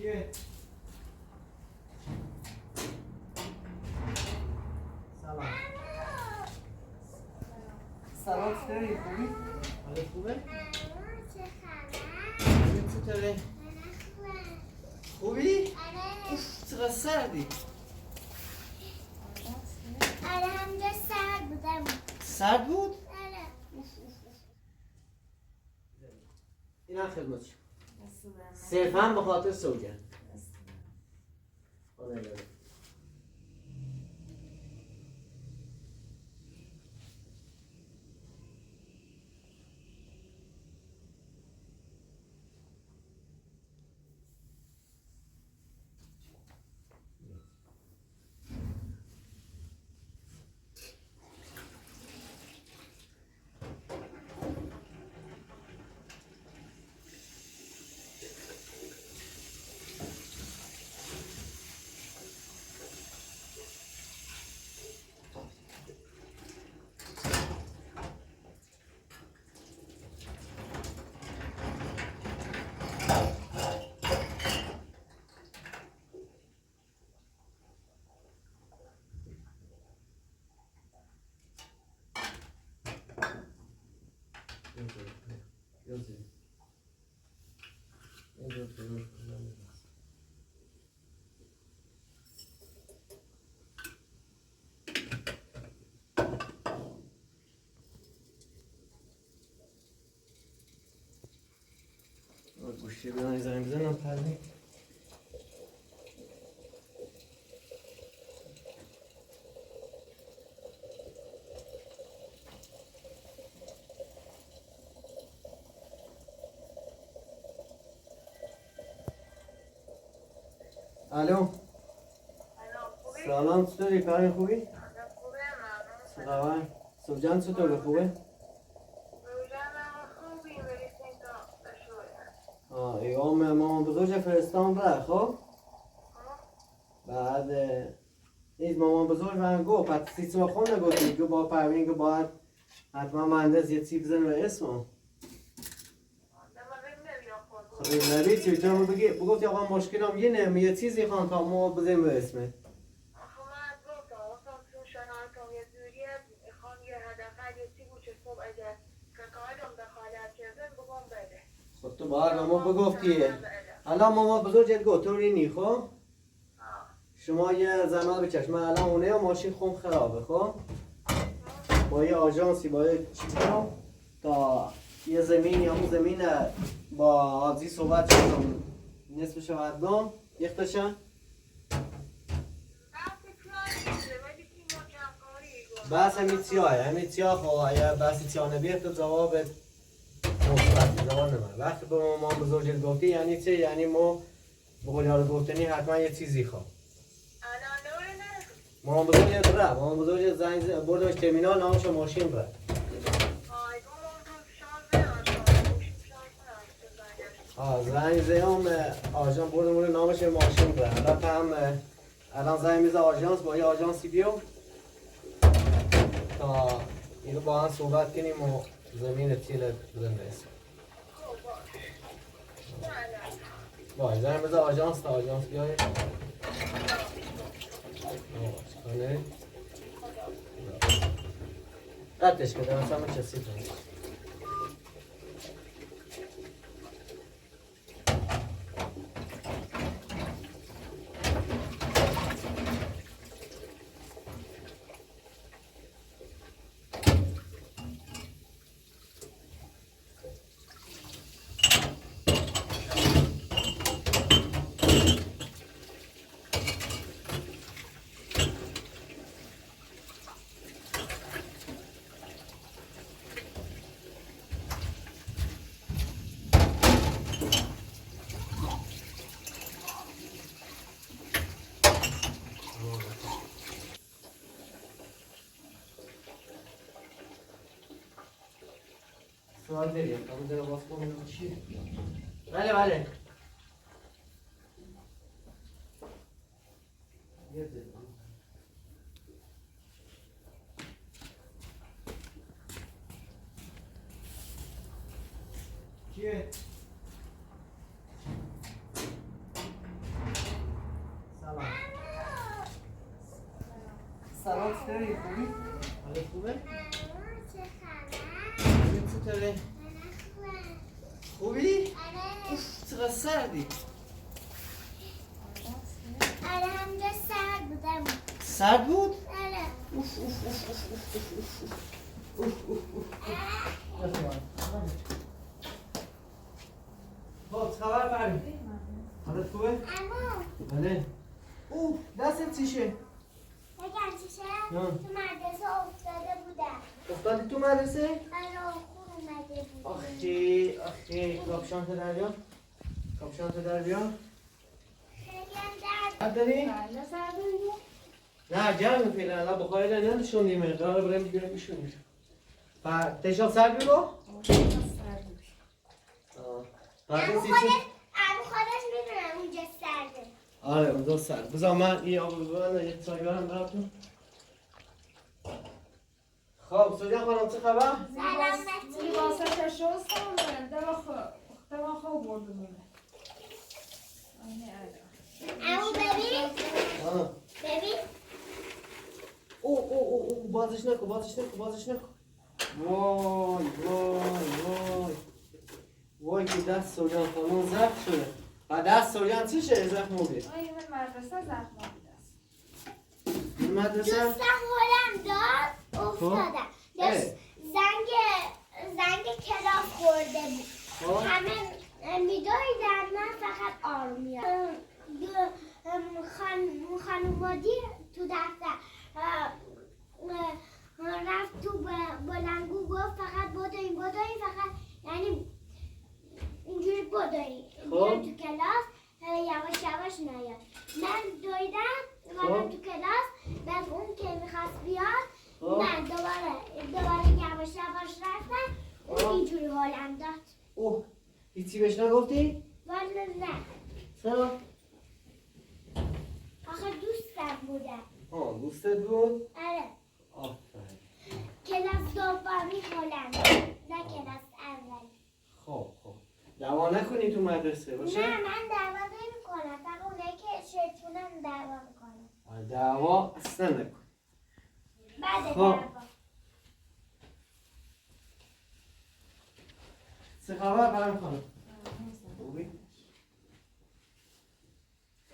کیه؟ سلام. سلام چطوری؟ خوبی؟ حالت خوبه؟ چطوره؟ خوبی؟ اوف چقدر سردی؟ آره همجا سرد بودم. سرد بود؟ آره. اینم خدمتش. صرفا به خاطر سوگن. خدا یاره. گوشی بیان زنگ بزنم پرمی. الو. سلام چطوری پرمی خوبی؟ چه خبر؟ سوجان چطوره خوبه؟ ایام مامان بزرگ فرستان بره خب؟ بعد نیز مامان بزرگ من گفت حتی سیسما خونه گفتی که با پروین که باید حتما مهندس یه چی بزنه به اسمم خب نبی چی تو بگفتی آقا مشکلم یه نمی یه چیزی خوان تا ما بزنیم به اسمت خب تو باید ما بگفتی الان ماما بزرگت گفت تو رینی خب؟ شما یه زمان بچش من الان اونه ماشین خون خرابه خب؟ با یه آژانسی با یه چیزا تا یه زمین یا اون زمین با آزی صحبت شدم نصفش مردم یختشن بس همین سیاه خواه اگر بس سیاه نبیه تو جواب مثبت جواب نمید وقتی به مامان بزرگت گفتی یعنی چه؟ یعنی ما به قول یارو گفتنی حتما یه چیزی خواه مامان بزرگت ره مامان بزرگت زنگ بردمش ترمینال نامش ماشین ره زنگ زیام آژانس بردم نامش ماشین ره الان زنگ میزه آژانس با یه آژانسی بیو تا اینو با هم صحبت کنیم و زمین تیل بزن برسیم باید زنگ میزه آژانس تا آژانس بیای چکنه قطعش کده مثلا من چسی کنیم سوال داریم اما در باز کنم چیه؟ بله کیه؟ چطوری خوبی؟ حالت خوبه؟ اما چه خبر؟ حالت چطوره؟ من خوبم. خوبی؟ آره. اوف چقدر سردی. آره همجا سرد بودم. سرد بود؟ آره. اوف اوف اوف اوف اوف اوف اوف اوف اوف. خب چه خبر بری؟ حالت خوبه؟ اما بله. اوه دستت چیشه؟ بگم چی شد؟ تو مدرسه افتاده بودم. افتادی تو مدرسه؟ آره خون اومده بود. آخی آخی کاپشانت در بیار. کاپشانت در بیار. خیلی هم درد. درد داری؟ بله سر داری؟ نه گرمه فعلا الان بخاری در نشوندیمه قرار بریم بیرون میشونیم. تشان سر بیرو؟ امو خودش میدونم اونجا سرده. آره اونجا سر بذار من این آب ببرم یه چای بیارم براتون. خب سوجان خانم چه خبر؟ سلامتی. لباسش شستم دوا خواب بردم. امو ببین. آه. ببین. او بازش نکن. وای وای که دست سوجان خانم زخم شده. و دست سوجان چی شده زخم بوده؟ من مدرسه زخم بوده است. این مدرسه؟ دوستم هولم داد افتادم. زنگ کلاس خورده بود. همه میدویدن من فقط آرومیم. خانومادی تو دفتر رفت تو بلنگو گفت فقط بدوین فقط یعنی اینجوری بدوین بیان تو کلاس یواش نیاد. من دویدم اومدم تو کلاس بعد اون که میخواست بیاد من دوباره یواش رفتم اون اینجوری حالم داد. اوه هیچی بهش نگفتی؟ والا نه چرا؟ آخه دوستم بودم. دوستت بود؟ آره آفرین. کلاس دومی حالم داد نه کلاس اولی. خب دعوا نکنی تو مدرسه باشه؟ نه من دعوا نمی‌کنم فقط اونایی که شیطونن دعوا میکنن. دعوا اصلا نکن. بعد خب. دعوا چه خبر برم خانم؟ خوبی؟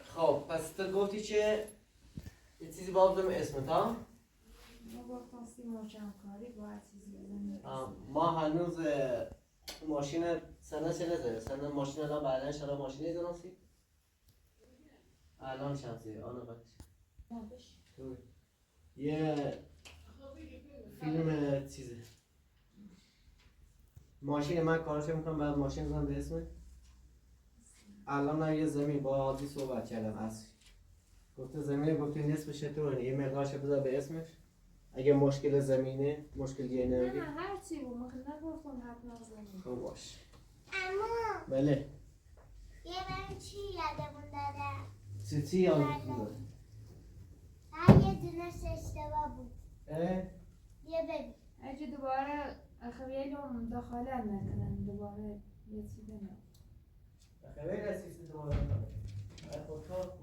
خب پس تو گفتی که یه چیزی بابدم اسمت ها؟ ما گفتم سیمور جمعکاری باید چیزی بزنیم. ما هنوز ماشین سنه چه نزده؟ سنه ماشین الان بعدن شما ماشینی دانستی؟ الان شمسی آنو بچه یه فیلم چیزه ماشین من کارش میکنم بعد ماشین بزنم به اسمت. الان من یه زمین با عادی صحبت کردم اصلی گفته زمینه گفته نصفش تو یه مقدارش بذار به اسمش اگه مشکل زمینه مشکل یه نمیگه. نه هر چی بود مخیل نگفتم حتما زمین. خب باش. اما بله یه من چی یادمون داده چی یادت بود؟ یه دونش اشتباه بود. یه ببین اگه دوباره خیلی دخالت نکنن دوباره یه چی بنام خیلی رسیستی تو مادر کنه خودکار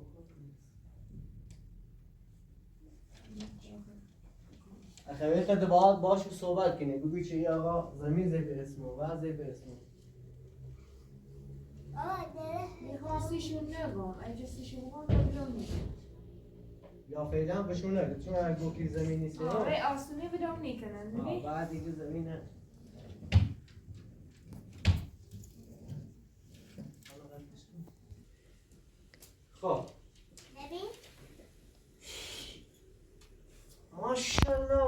خیلی خیلی باید باشو صحبت کنی بگوی که یه آقا زمین زی به اسمو و زی به اسمو میخواستیشون نگم اگه سیشون بگم بدون میکنم یا فعلا بهشون نگه چون اگه گفتی زمین نیست آره آسونه بدون میکنن بعد دیگه زمینه خب ببین ماشالله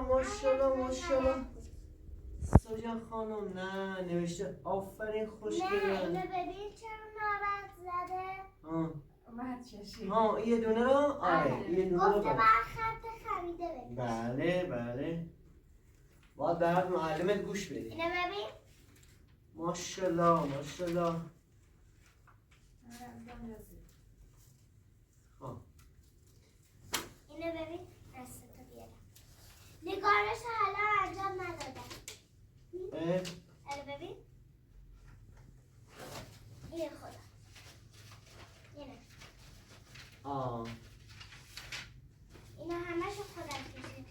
سوجان خانم نه نوشته آفرین نه خوشگله اینو ببین چرا ناراحت زده. بعد چشی یه دونه رو؟ آره یه دونه رو گفته باید خط خمیده ببین. بله باید به حرف معلمت گوش بدی. اینو ببین ماشالله اینو ببین دستتو بیارم. نگارش حالا انجام ندادم. اینو ببین این خدا اینه اینو همشو خودم کشید.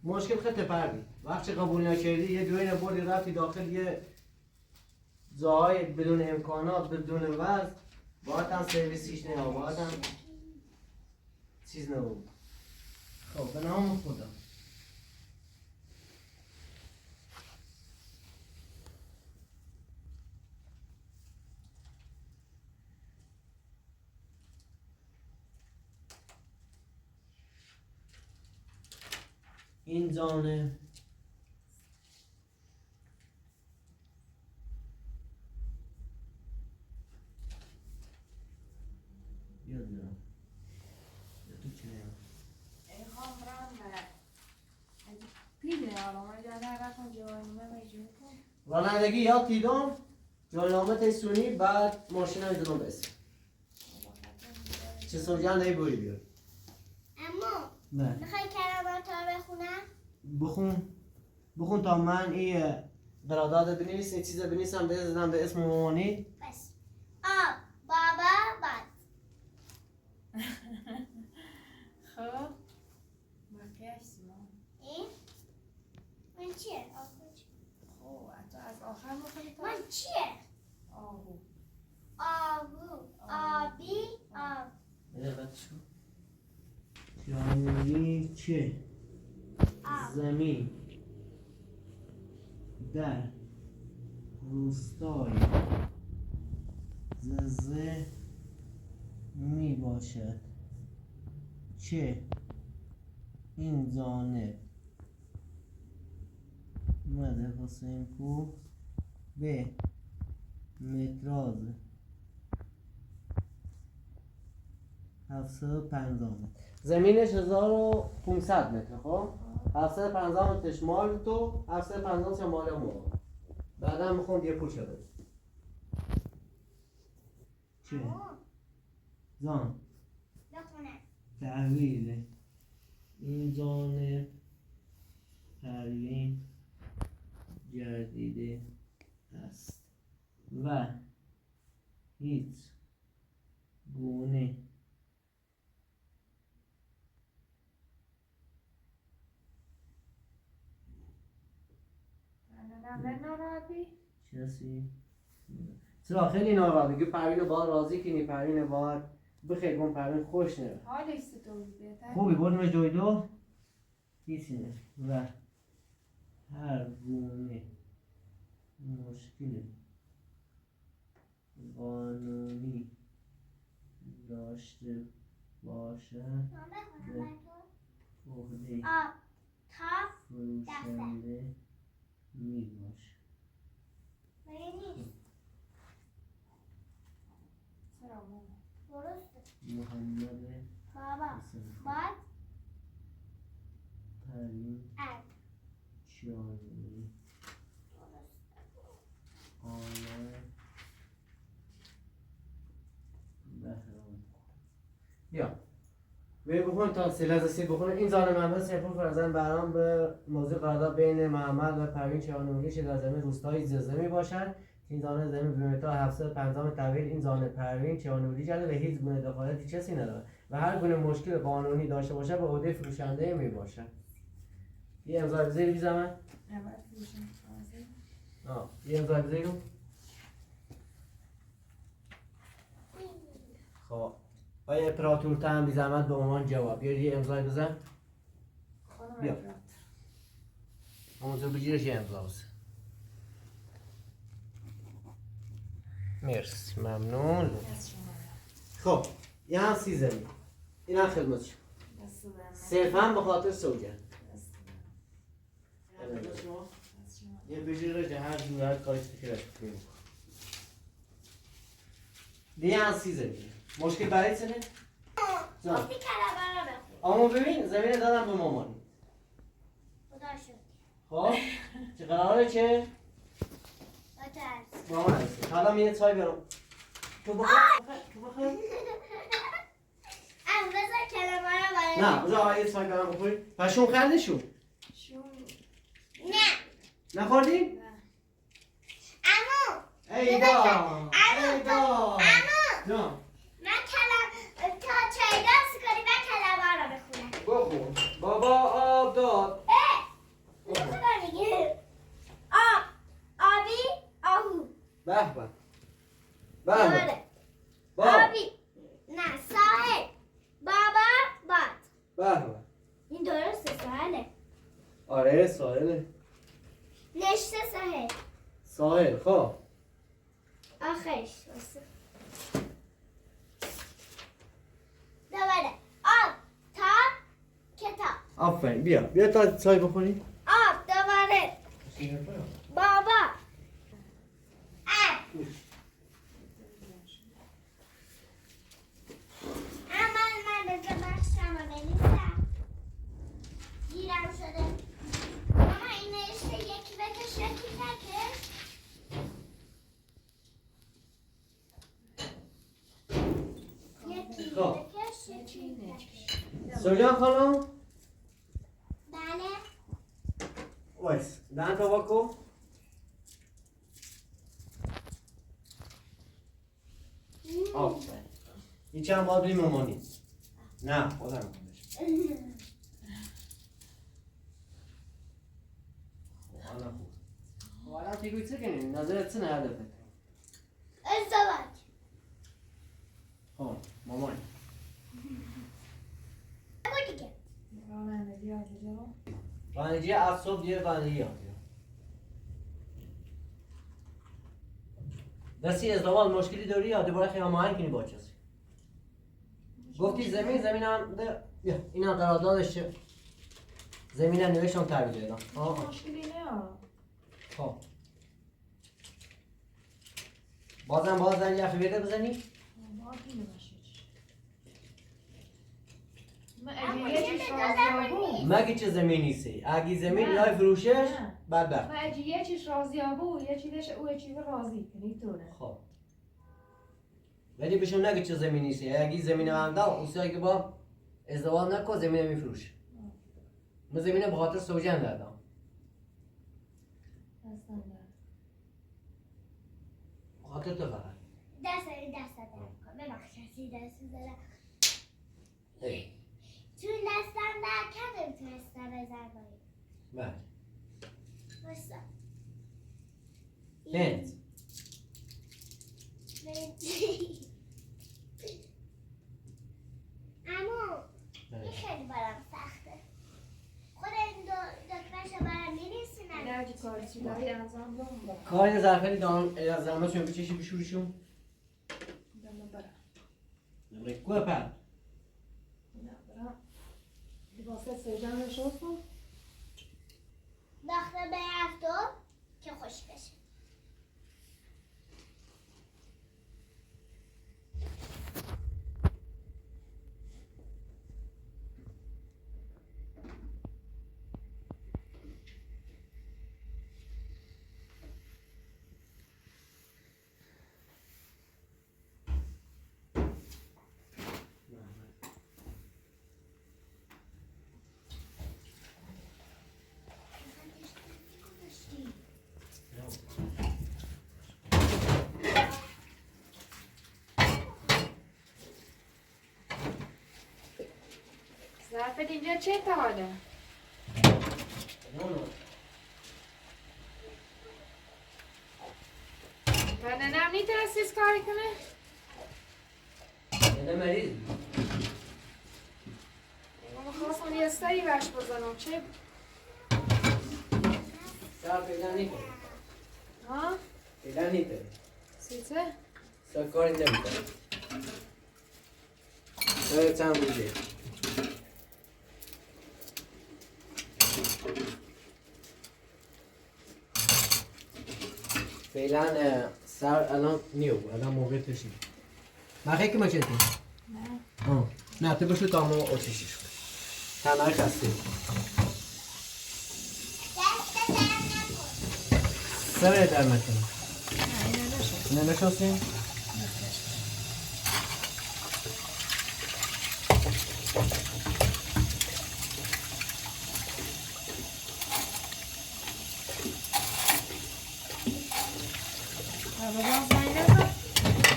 مشکل خط پردی وقتی قبول نکردی یه دوین بردی رفتی داخل یه جاهای بدون امکانات بدون وزن باید هم سرویسیش نه باید هم چیز نبود. خب به نام خدا این جانب یاد دارم یا تو چه نیم ایخوام برم پیله آرام اگر رفتم جوانیمه میجون کن رانندگی یاد دیدم جانامه تیسونی بعد ماشین هم دونم بسی چه سوجن نهی بوری بیار اما نه میخوای کلمات رو بخونم؟ بخون تا من این قرارداد بنویس این چیز بنویسم بزنم به اسم مامانی بس آب بابا باد خب بقیهش ما این؟ من چیه؟ آب چیه؟ خب تو از آخر میخوایی تا من چیه؟ آهو آبو آبی آب دقت شو جانوری چه آب زمین در روستای ززه می باشد چه این جانب مده حسین پور به متراژ 750 متر زمینش 1500 متر خب 750 مترش مال تو 750 متر مال ما بعدا میخوام یه پوچه بده چه؟ زان بخونم تحویل این جانب پروین گردیده است و هیچ گونه نه ناراحتی؟ کسی چرا خیلی ناراحته که پروین با راضی کنی پروین با بخیر کن پروین خوش نه حالش چطور بهتر؟ خوبی بردمش جای دو هیچی نه و هر گونه مشکل قانونی داشته باشه من بخونم بر تو عهده آب تاپ فروشنده می باشه مگه نیست چرا ماما؟ درسته محمد بابا حسین باد پروین اب چیانی آمد بهرام بیا بخون تا سیلازسی بخون این زان محمد سیپور فرزند بهرام به موضوع قرارداد بین محمد و پروین چیانوری که در زمین روستای زلزله می باشد این زانه زمین به مقدار 750 متر طویل این زانه پروین چیانوری کرده و هیچ گونه دخالتی کسی ندارد و هر گونه مشکل قانونی داشته باشه به عهده فروشنده می باشد یه امضا بزیر بیزمن اول فروشم تازه یه امضا بزیر خب آیا اپراتور تهم بی زحمت به عنوان جواب بیا یه امضای بزن خانم بیا. اپراتور همونطور بگیرش یه امضا بزن مرسی ممنون از شما خب یه هم 30 زمین این هم خدمت شما دست دارم صرفا به خاطر سوجن دست خدمت شما از شما یه بجیر هر جور هر کاری که فکرش کنید دیگه هم 30 زمین مشکل برای چنه؟ جان گفتی کلمه رو بخون اما ببین زمین دادم به مامانی خدا شد خب چه قراره که با ترس مامان هستی حالا یه چای برم تو بخور تو بخور ام بذار کلمه رو برای نه بذار یه چای برم بخوری پشون خردشون شون نه نخوردی؟ نه امو ایدا ایدا جان من کلمه تا چای دست کنی من کلمه رو بخونم بخور بابا آب داد اه آبی آهو به به به دوباره با آبی نه ساحل بابا باد به به این درسته ساحله آره ساحل نشته ساحل ساحل خب آخرش واسه دوباره آب تا کتاب آفرین بیا تا چای بخوری آب دوباره بابا اما من بذار بخشم رو بنویسم گیرم شده ماما این نوشته یکی بکش یکی نکش یکی خب. بکش یکی نکش سوجان خانم بله وایس دهن تا واکو آفرین این چند باید بریم مامانی نه خودم کنش حالا خوب حالا فکر چه کنیم نظرت چه نه هدفت ازدواج خب مامان بگو دیگه رانندگی آدیجا رانندگی از صبح دیگه رانندگی یاد بگیر. دستی ازدواج مشکلی داری یا دوباره خیام آهنگ کنی با کسی گفتی زمین هم ده بیا این هم قراردادش زمین هم نوشتم تحویل دادم مشکلی نه خب بازم یه خبیره بزنی مگه چه زمینی سی اگه زمین نه. لای فروشش نه. بعد و اگه یه چیش راضی آبو یه چیش او چی راضی کنی تونه خب ولی بهشون نگه چه زمینی سی اگه زمین هم دار اون اگه با ازدواج نکن زمین میفروش من زمین به خاطر سوجن دادم خاطر تو فقط دست دارم ببخشید دست دارم هی چون دستم در کردم تونستم بزن باید بله باشم بنت امو این خیلی برام سخته خود این دکمهشو برام می‌نویسی نه اگه کاری چی داری انجام بده کاری زرفری دارم از زرمشون بچشی بشورشون نمره کوه پر نه برام لباسه سیجان رو شد کن داخل به هفتو که خوش بشه ظرفت اینجا چه تا حاله؟ و ننم نیترستیز کاری کنه؟ نه مریض من خواستم یه سری برش بزنم چه؟ سر پیدا نیکنه ها؟ پیدا نیکنه سیته؟ سر کاری نمیکنه سر چند بوده فعلا سر الان نیو الان موقع تشی مخی که مچه تی؟ نه نه تو بشو تا ما اوچشش کن تنهای خسته دست در نکن سر در نکنه نه این نداشت نه نشاستی؟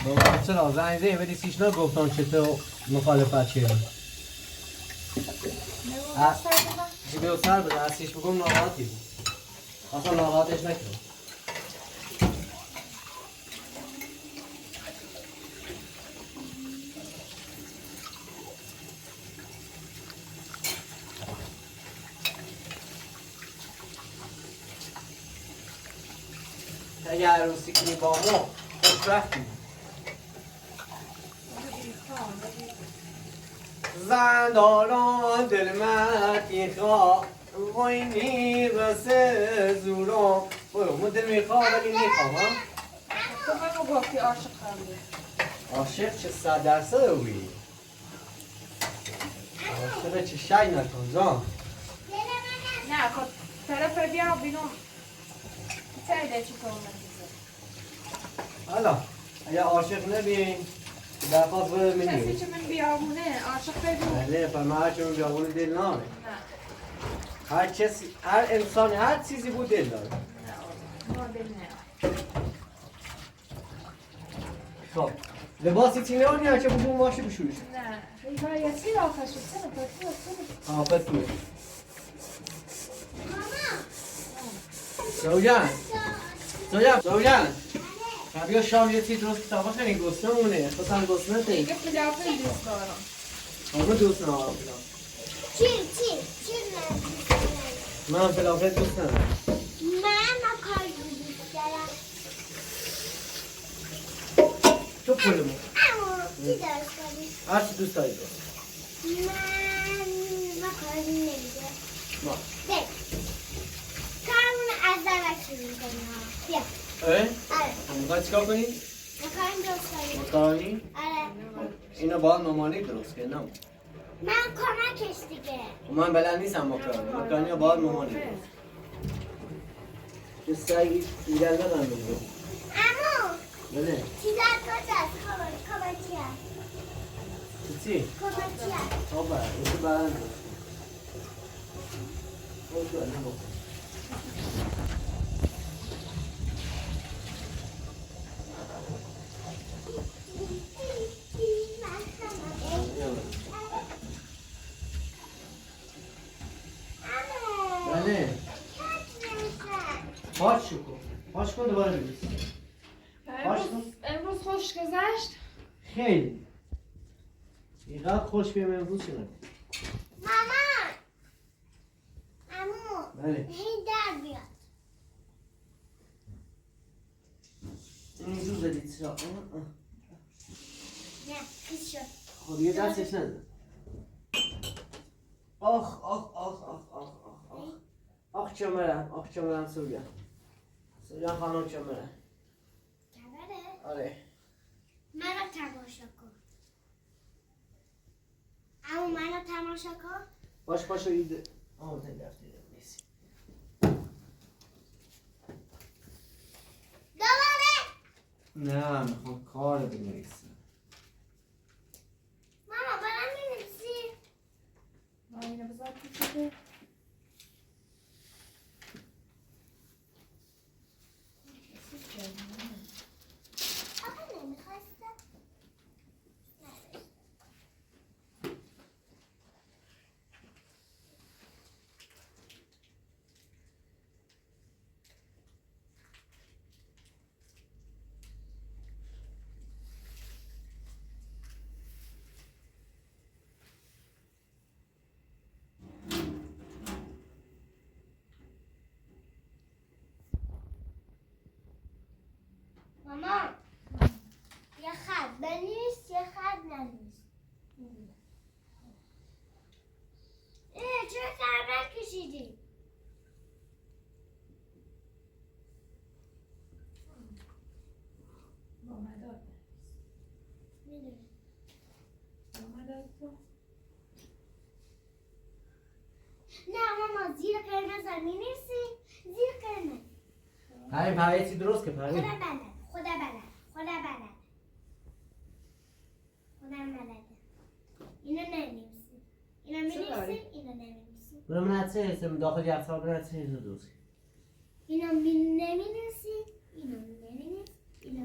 بابا چرا زنگ زنگ بدی سیش نگفتن چطور مخالفت چیه هرچی بیاد سر بده هستیش بگم ناراحتی بود اصلا ناراحتش نکنم اگه عروسی کنی با ما خوشبختی زندانان دل من میخواه وای میرسه زورم من دل میخواه ولی میخوام ها تو بگو گفتی عاشق خواهی. عاشق چه 100% اوی عاشق چه شای نکن جان نه خود طرف بیا بینم سایده چی کنم حالا اگه عاشق نبین درخواست بده کسی منی که من بیابونه عاشق بگو بله فرما هر چه من بیابون دل نامه نه هر کسی هر انسانی هر چیزی بود دل داره نه ما دل نه خب لباسی تینه یا چه بودون ماشی بشورش نه ریوایتی را خشب سنو پرتو سنو آفت بود زوجان زوجان بیا شام یه چیز درست کتابا خیلی گسنه مونه خودم گسنه تی دیگه فلافل دوست دارم همه دوست ندارم چی من فلافل دوست ندارم من ماکارونی دوست دارم تو پولمو اما چی درست کنی؟ هر چی دوست داری درست من ماکارونی نمیده ما ده کارمون از دارک شروع کنیم بیا اه؟ آره میخوای چیکار کنی؟ ماکارون درست کنیم مکارونی؟ آره اینو باید مامانی درست کنه نه من کمکش دیگه من بلد نیستم مکارونی رو باید مامانی درست چه سعی ایدل ندارم بگو امو بله چیزت کجاست؟ کمکی هست چی؟ کمکی هست آبا اینو برند درست خب تو الان بکن بله پاش کن پاش کن دوباره بریز امروز خوش گذشت خیلی اینقدر خوش بیم امروز شده مامان امو بله هی در بیاد این جوز دادید چرا نه پیش شد خب یه دستش نزد آخ آخ آخ آخ آخ آخ آخ آخ چمرم سوگن خانم چمرم کبره آره منو تماشا کن امو منو تماشا کن باش ایده تن رفتی نیستی دوباره نه میخوام کار بنویسم ماما برام می‌نویسی ما اینو بذار تو شده آخه نمیخواستم ماما یه خط بنویس یه خط ننویس چرا سربر کشیدی مامداد میدونم مامداد تو نه ماما زیر قرمز هم می‌نویسی زیر قرمز پریم چی درست که پریم خدا بلده اینو نمی‌نویسی اینو می‌نویسی اینو نمی‌نویسی برای من حدثه هستم داخل یه افسار برای حدثه هستم درست اینو نمی‌نویسی اینو نمی‌نویسی اینو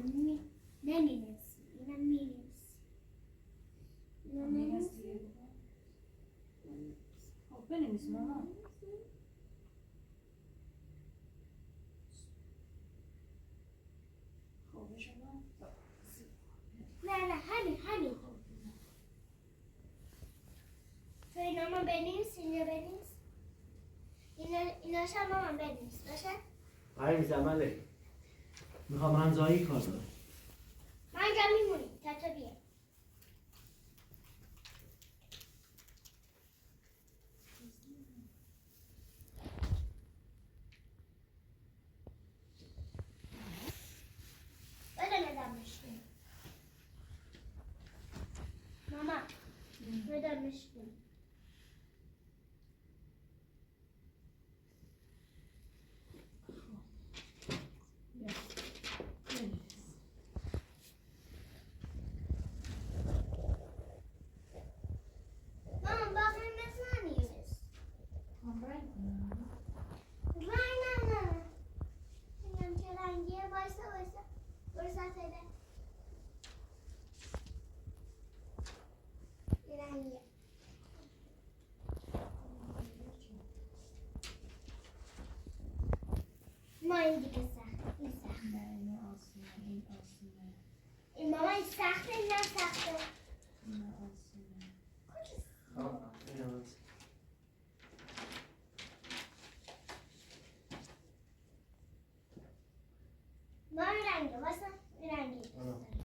نمی‌نویسی اینو می‌نویسی اینو نمی‌نویسی خب بنویس ماما اینو بنویس. ایناشم مامان بنویس باشه؟ آره میزمله میخوام رمزایی کار دارم. من اینجا میمونی تا تو بیا. بده ندمش کن. ماما ندمش کن. ماما باقی مثل نیست. رنگ نه. اینم چه رنگیه؟ وایسا. برو سفیده. این رنگیه. ما این دیگه